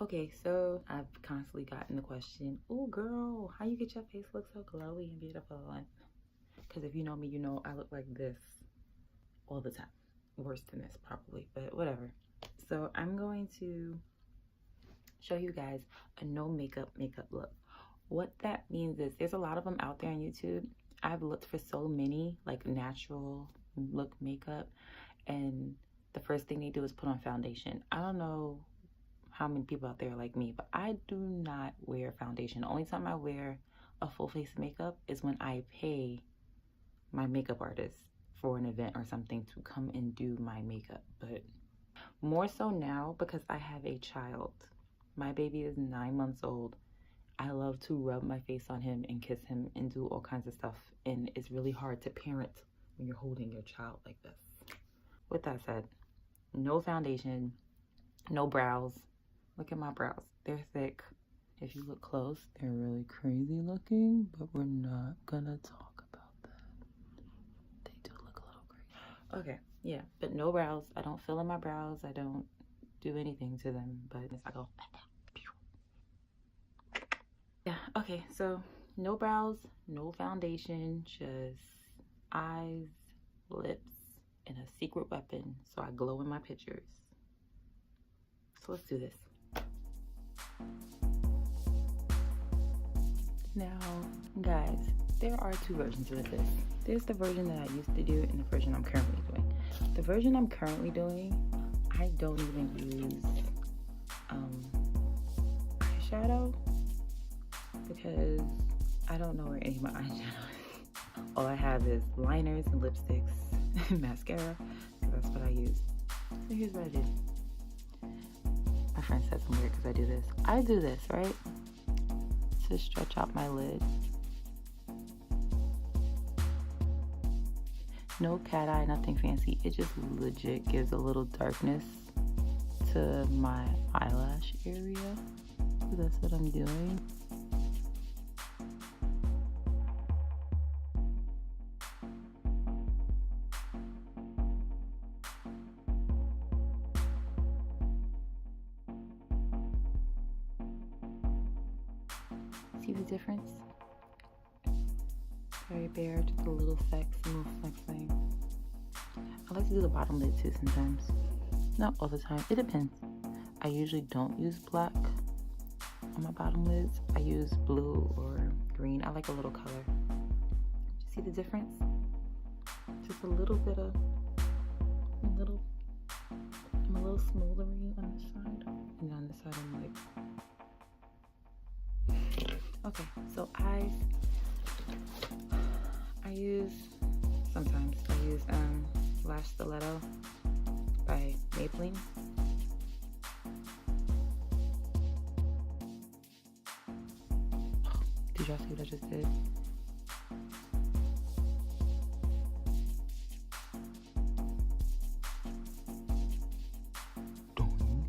Okay, so I've constantly gotten the question, oh girl, how you get your face look so glowy and beautiful? Because if you know me, you know I look like this all the time. Worse than this probably, but whatever. So I'm going to show you guys a no makeup look. What that means is there's a lot of them out there on YouTube. I've looked for so many like natural look makeup, and the first thing they do is put on foundation. I don't know how many people out there are like me, but I do not wear foundation. The only time I wear a full face of makeup is when I pay my makeup artist for an event or something to come and do my makeup. But more so now because I have a child. My baby is 9 months old. I love to rub my face on him and kiss him and do all kinds of stuff. And it's really hard to parent when you're holding your child like this. With that said, no foundation, no brows. Look at my brows. They're thick. If you look close, they're really crazy looking, but we're not gonna talk about that. They do look a little crazy. Okay, yeah, but no brows. I don't fill in my brows. I don't do anything to them, but I go. Yeah, okay, so no brows, no foundation, just eyes, lips, and a secret weapon so I glow in my pictures. So let's do this. Now, guys, there are two versions of this. There's the version that I used to do and the version I'm currently doing. The version I'm currently doing, I don't even use eyeshadow because I don't know where any of my eyeshadow is. All I have is liners and lipsticks and mascara, so that's what I use. So here's what I do. My friend says I'm weird because I do this. I do this, right? To stretch out my lid. No cat eye, nothing fancy. It just legit gives a little darkness to my eyelash area. So that's what I'm doing. See the difference? Very bare, just a little flexing. I like to do the bottom lid too sometimes. Not all the time, it depends. I usually don't use black on my bottom lids. I use blue or green. I like a little color. See the difference? Just a little bit of, I'm a little smoldery on this side. And on this side I'm like, okay, so eyes, I use Lash Stiletto by Maybelline. Did y'all see what I just did?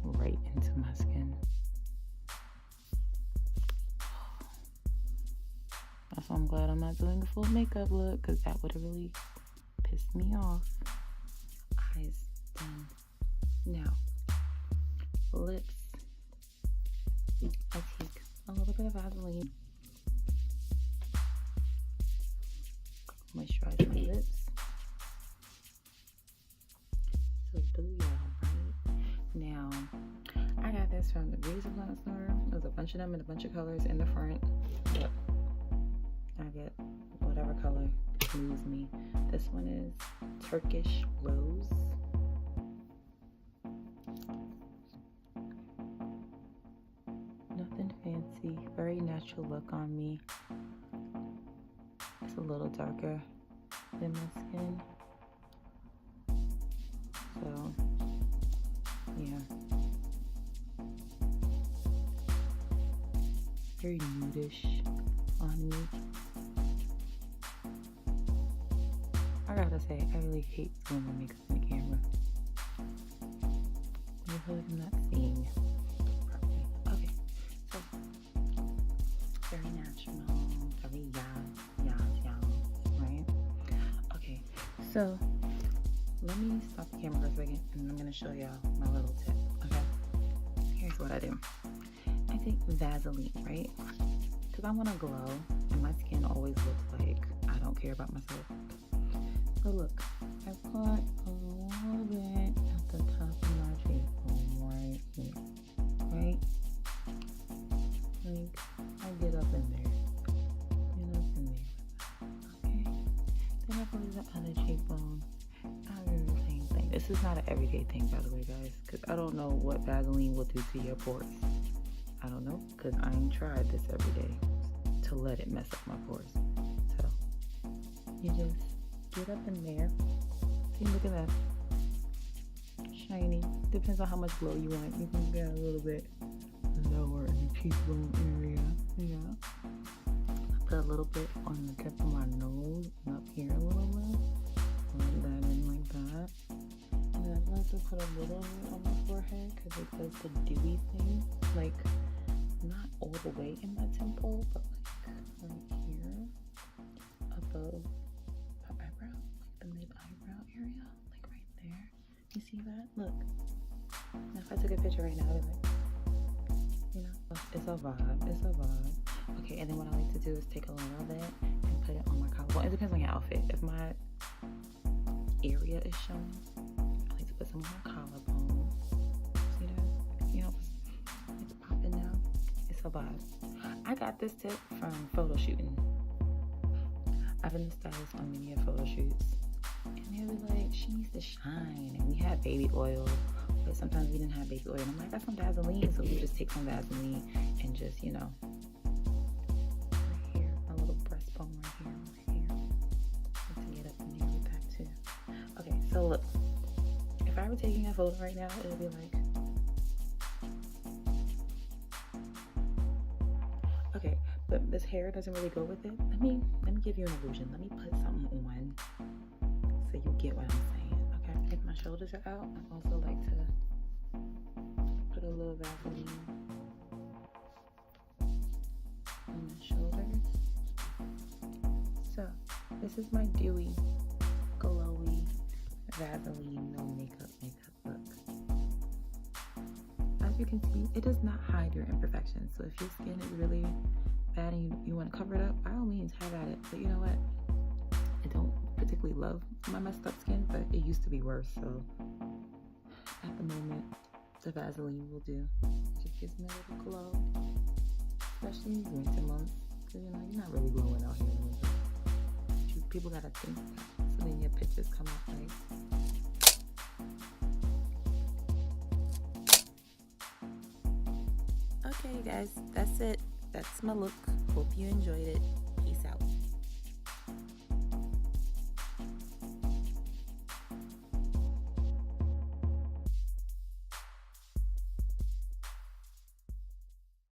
Right into my skin. That's why I'm glad I'm not doing a full makeup look, because that would have really pissed me off. Eyes done. Now, lips. I take a little bit of Vaseline. Moisturize my lips. So do y'all, right? Now, I got this from the Beauty Supply store. There's a bunch of them in a bunch of colors in the front. Yep. I get whatever color moves me. This one is Turkish Rose. Nothing fancy, very natural look on me. It's a little darker than my skin. So, yeah. Very nudish on me. I gotta say, I really hate doing my makeup in the camera. I feel like I'm not seeing properly. Okay, so very natural, very young, right? Okay, so let me stop the camera for a second and I'm gonna show y'all my little tip, okay? Here's what I do. take Vaseline, right? Because I want to glow, and my skin always looks like I don't care about myself. So look, I put a little bit at the top of my cheekbone right here, right? Like, I get up in there. Okay. Then I go to the other cheekbone. I do the same thing. This is not an everyday thing, by the way, guys, because I don't know what Vaseline will do to your pores. I don't know, because I ain't tried this every day to let it mess up my pores. So, you just get up in there. See, look at that. Shiny. Depends on how much glow you want. You can get a little bit lower in the cheekbone area. Yeah. Put a little bit on the tip of my nose and up here a little bit. Rub that in like that. And then I like to put a little bit on my forehead because it does the dewy thing. Like, not all the way in my temple, but like right here above my eyebrow, like the mid eyebrow area, like right there. You see that? Look. Now if I took a picture right now, I'd be like, you know, it's a vibe. It's a vibe. Okay, and then what I like to do is take a little of it and put it on my collarbone. It depends on your outfit. If my area is showing, I like to put some on my collarbone. See that? You know, it's popping now. It's a vibe. I got this tip from photo shooting. I've been the stylist on many of photo shoots. And they were like, she needs to shine. And we had baby oil, but sometimes we didn't have baby oil. And I'm like, I got some Vaseline. So we just take some Vaseline and just, you know, breastbone right here. Let's get up in there with that too. Okay, so look, if I were taking a photo right now, it would be like, okay, but this hair doesn't really go with it. Let me give you an illusion. Let me put something on so you get what I'm saying. Okay, if my shoulders are out, I also like to put a little Vaseline on the shoulders. So, this is my dewy, glowy, Vaseline, no makeup look. As you can see, it does not hide your imperfections. So if your skin is really bad and you want to cover it up, by all means, have at it. But you know what? I don't particularly love my messed up skin, but it used to be worse. So, at the moment, the Vaseline will do. It just gives me a little glow, especially in these winter months. Because, you know, you're not really glowing out here in the winter. People gotta think that, so then your pictures come out right. Okay, guys, that's it. That's my look. Hope you enjoyed it.